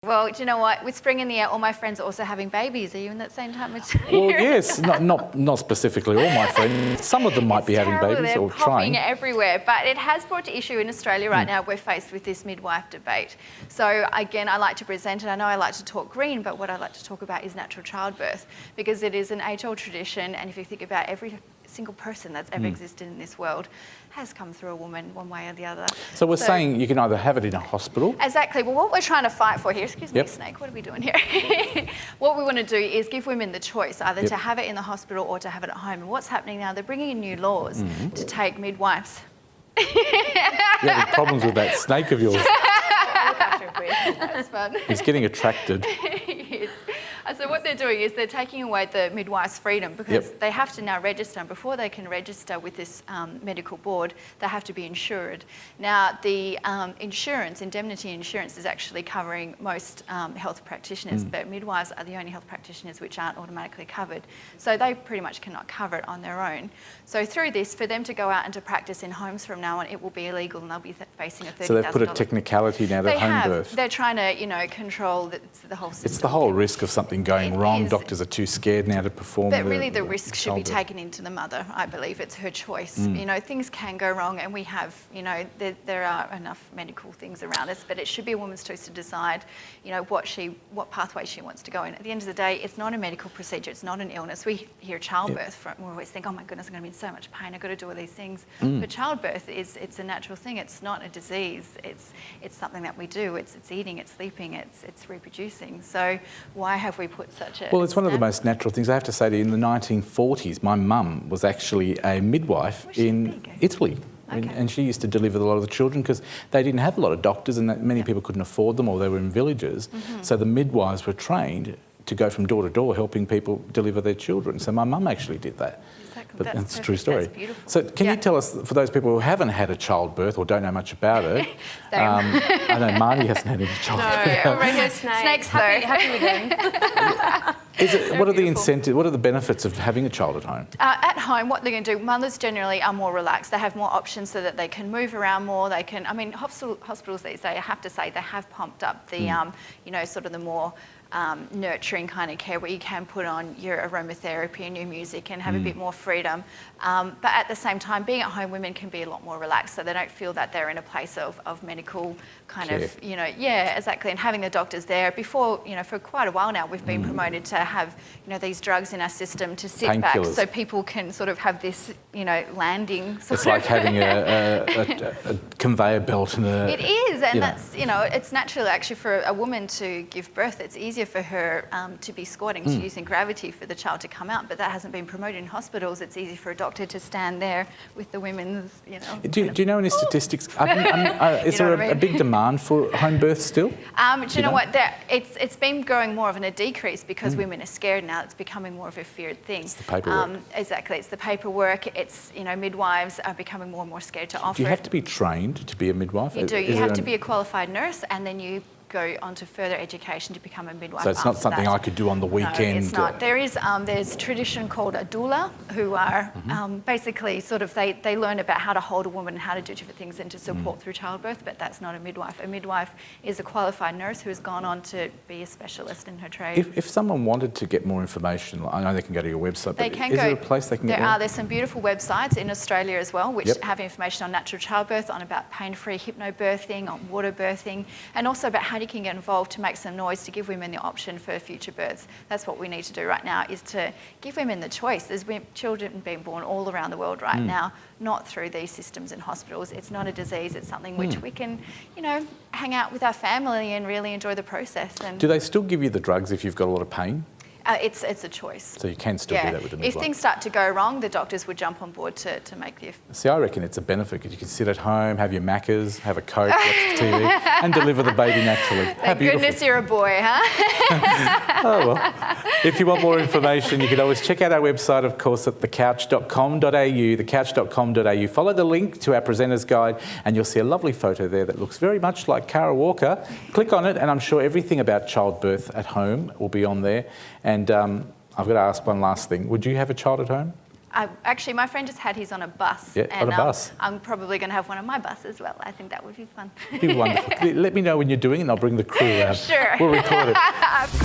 Well, do you know what? With spring in the air, all my friends are also having babies. Are you in that same time of year? Well, yes, not specifically all my friends. Some of them might be having babies They're or popping trying. everywhere, but it has brought to issue in Australia right now. We're faced with this midwife debate. So again, I like to present it. I know I like to talk green, but what I like to talk about is natural childbirth, because it is an age-old tradition. And if you think about every single person that's ever existed in this world has come through a woman one way or the other. So we're saying you can either have it in a hospital. Exactly. Well, what we're trying to fight for here, excuse me, Snake, what are we doing here? What we want to do is give women the choice either to have it in the hospital or to have it at home. And what's happening now, they're bringing in new laws to take midwives. You're having problems with that snake of yours. That's fun. He's getting attracted. Yes. So what they're doing is they're taking away the midwife's freedom, because they have to now register, and before they can register with this medical board, they have to be insured. Now, the indemnity insurance is actually covering most health practitioners, but midwives are the only health practitioners which aren't automatically covered. So they pretty much cannot cover it on their own. So through this, for them to go out and to practice in homes from now on, it will be illegal, and they'll be facing a $30,000. So they've put a technicality now to home birth. They're trying to, control the whole system. It's the whole risk of something going wrong. Doctors are too scared now to perform. But really the risk should be taken into the mother, I believe. It's her choice. Things can go wrong, and we have, there are enough medical things around us, but it should be a woman's choice to decide, what pathway she wants to go in. At the end of the day, it's not a medical procedure, it's not an illness. We hear childbirth, we always think, oh my goodness, I'm going to be in so much pain, I've got to do all these things. But childbirth it's a natural thing, it's not a disease, it's something that we do, it's eating, it's sleeping, it's reproducing. So why have we put such a... Well, it's one of the most natural things. I have to say to you, in the 1940s, my mum was actually a midwife in Italy. Okay. And she used to deliver a lot of the children because they didn't have a lot of doctors, and many people couldn't afford them, or they were in villages. So the midwives were trained to go from door to door helping people deliver their children. So my mum actually did that. Exactly. But that's a true story. That's beautiful. So can you tell us, for those people who haven't had a childbirth or don't know much about it, I know Marty hasn't had any childbirth. No, regular snakes though. Happy with them. What are the incentives, what are the benefits of having a child at home? At home, what they're going to do, mothers generally are more relaxed. They have more options so that they can move around more. They can, hospitals these days, I have to say, they have pumped up the, sort of the more nurturing kind of care, where you can put on your aromatherapy and your music and have a bit more freedom. But at the same time, being at home, women can be a lot more relaxed, so they don't feel that they're in a place of medical kind of, exactly. And having the doctors there before, for quite a while now, we've been promoted to have, these drugs in our system to sit back so people can sort of have this, landing. It's like having a conveyor belt and a... It is, and that's, it's natural actually for a woman to give birth. It's easier for her to be squatting, to using gravity for the child to come out, but that hasn't been promoted in hospitals. It's easy for a doctor to stand there with the women's, Do you know any statistics? Is there a big demand for home birth still? Do you know what? It's been growing more of a decrease because women are scared now. It's becoming more of a feared thing. It's the paperwork. Exactly. It's the paperwork. It's, midwives are becoming more and more scared to offer. Do you have to be trained to be a midwife? You do. You have to be a qualified nurse, and then you go on to further education to become a midwife. So it's not something I could do on the weekend? No, it's not. There's a tradition called a doula, who are basically sort of, they learn about how to hold a woman and how to do different things and to support through childbirth, but that's not a midwife. A midwife is a qualified nurse who has gone on to be a specialist in her trade. If someone wanted to get more information, I know they can go to your website, but is there a place they can get more? There's some beautiful websites in Australia as well, which have information on natural childbirth, on about pain-free hypnobirthing, on water birthing, and also about how you can get involved to make some noise to give women the option for future births. That's what we need to do right now, is to give women the choice. There's children being born all around the world right now, not through these systems in hospitals. It's not a disease, it's something which we can, hang out with our family and really enjoy the process. And do they still give you the drugs if you've got a lot of pain? It's a choice. So you can still do that with the midwife? If things start to go wrong, the doctors would jump on board to make the... See, I reckon it's a benefit because you can sit at home, have your Maccas, have a Coke, watch the TV and deliver the baby naturally. Thank goodness you're a boy, huh? Oh, well. If you want more information, you can always check out our website, of course, at thecouch.com.au, thecouch.com.au. Follow the link to our presenter's guide and you'll see a lovely photo there that looks very much like Cara Walker. Click on it and I'm sure everything about childbirth at home will be on there. And I've got to ask one last thing. Would you have a child at home? Actually, my friend just had his on a bus. Yeah, and, on a bus. I'm probably going to have one on my bus as well. I think that would be fun. It'd be wonderful. Let me know when you're doing it and I'll bring the crew around. Sure. We'll record it.